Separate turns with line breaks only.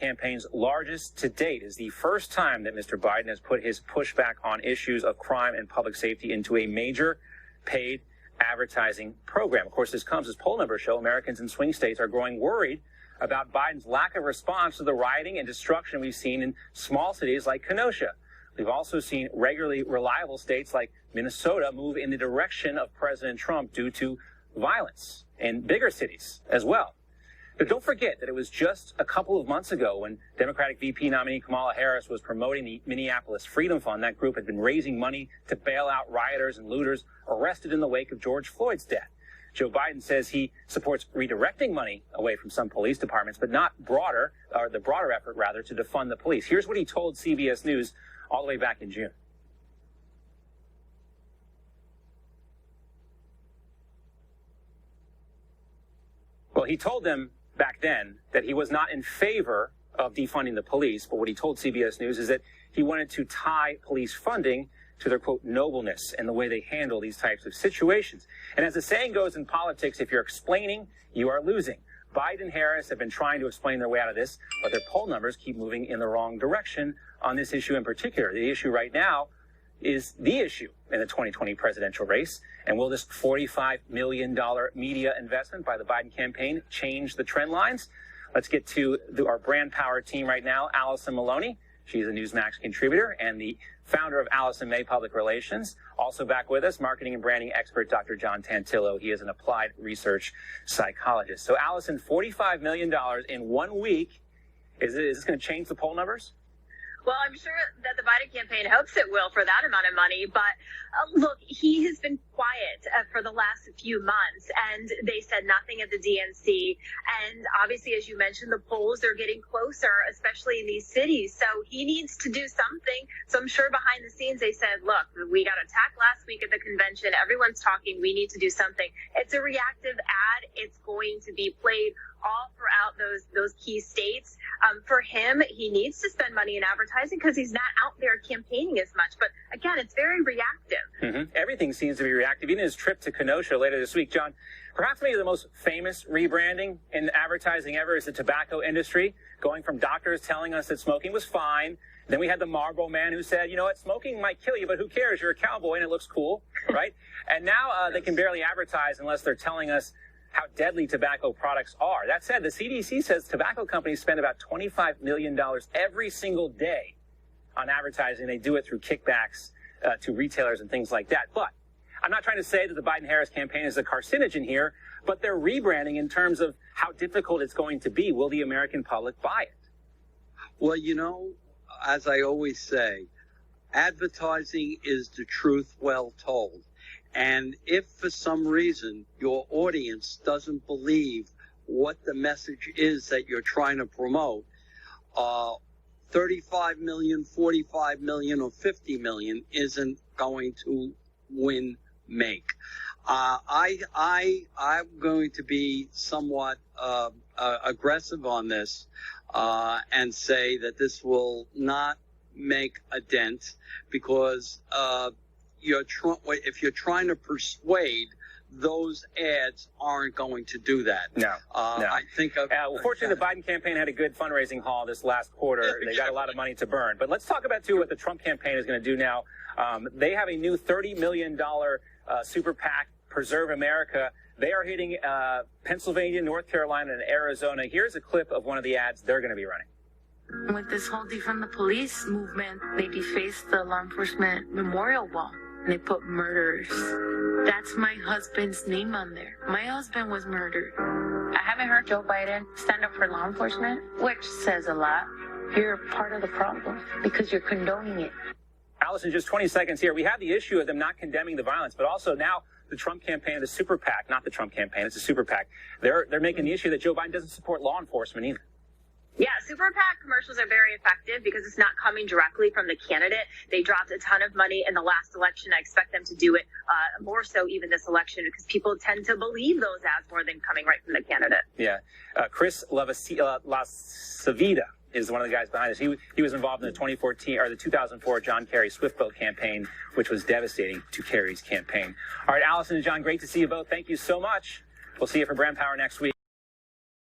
campaign's largest to date, is the first time that Mr. Biden has put his pushback on issues of crime and public safety into a major paid advertising program. Of course, this comes as poll numbers show Americans in swing states are growing worried about Biden's lack of response to the rioting and destruction we've seen in small cities like Kenosha. We've also seen regularly reliable states like Minnesota move in the direction of President Trump due to violence, and bigger cities as well. But don't forget that it was just a couple of months ago when Democratic VP nominee Kamala Harris was promoting the Minneapolis Freedom Fund. That group had been raising money to bail out rioters and looters arrested in the wake of George Floyd's death. Joe Biden says he supports redirecting money away from some police departments, but not the broader effort, rather, to defund the police. Here's what he told CBS News all the way back in June. Well, he told them back then that he was not in favor of defunding the police, but what he told CBS News is that he wanted to tie police funding to their, quote, nobleness and the way they handle these types of situations. And as the saying goes in politics, if you're explaining, you are losing. Biden and Harris have been trying to explain their way out of this, but their poll numbers keep moving in the wrong direction on this issue in particular. The issue right now is the issue in the 2020 presidential race. And will this $45 million media investment by the Biden campaign change the trend lines? Let's get to our brand power team right now. Allison Maloney. She's a Newsmax contributor and the founder of Allison May Public Relations. Also back with us, marketing and branding expert Dr. John Tantillo. He is an applied research psychologist. So, Allison, $45 million in 1 week. Is this going to change the poll numbers?
Well, I'm sure that the Biden campaign hopes it will for that amount of money. But look, he has been quiet for the last few months, and they said nothing at the DNC. And obviously, as you mentioned, the polls are getting closer, especially in these cities. So he needs to do something. So I'm sure behind the scenes they said, look, we got attacked last week at the convention. Everyone's talking. We need to do something. It's a reactive ad. It's going to be played all throughout those key states. For him, he needs to spend money in advertising because he's not out there campaigning as much. But again, it's very reactive.
Mm-hmm. Everything seems to be reactive. Even his trip to Kenosha later this week, John, perhaps maybe the most famous rebranding in advertising ever is the tobacco industry, going from doctors telling us that smoking was fine. Then we had the Marlboro man who said, you know what, smoking might kill you, but who cares? You're a cowboy and it looks cool, right? And now they can barely advertise unless they're telling us how deadly tobacco products are. That said, the CDC says tobacco companies spend about $25 million every single day on advertising. They do it through kickbacks to retailers and things like that. But I'm not trying to say that the Biden-Harris campaign is a carcinogen here, but they're rebranding in terms of how difficult it's going to be. Will the American public buy it?
Well, you know, as I always say, advertising is the truth well told. And if for some reason your audience doesn't believe what the message is that you're trying to promote, 35 million, 45 million, or 50 million isn't going to win make. I'm going to be somewhat aggressive on this and say that this will not make a dent because if you're trying to persuade, those ads aren't going to do that.
No.
I think
fortunately, the Biden campaign had a good fundraising haul this last quarter. They got a lot of money to burn. But let's talk about, too, what the Trump campaign is going to do now. They have a new $30 million super PAC, Preserve America. They are hitting Pennsylvania, North Carolina, and Arizona. Here's a clip of one of the ads they're going to be running.
With this whole defund the police movement, they defaced the law enforcement memorial wall. And they put murderers. That's my husband's name on there. My husband was murdered.
I haven't heard Joe Biden stand up for law enforcement, which says a lot. You're part of the problem because you're condoning it.
Allison, just 20 seconds here. We have the issue of them not condemning the violence, but also now the Trump campaign, the super PAC, not the Trump campaign, it's a super PAC. They're making the issue that Joe Biden doesn't support law enforcement either.
Yeah, super PAC commercials are very effective because it's not coming directly from the candidate. They dropped a ton of money in the last election. I expect them to do it more so even this election because people tend to believe those ads more than coming right from the candidate.
Yeah. Chris LaSavita is one of the guys behind this. He was involved in the 2004 John Kerry Swift Boat campaign, which was devastating to Kerry's campaign. All right, Allison and John, great to see you both. Thank you so much. We'll see you for Brand Power next week.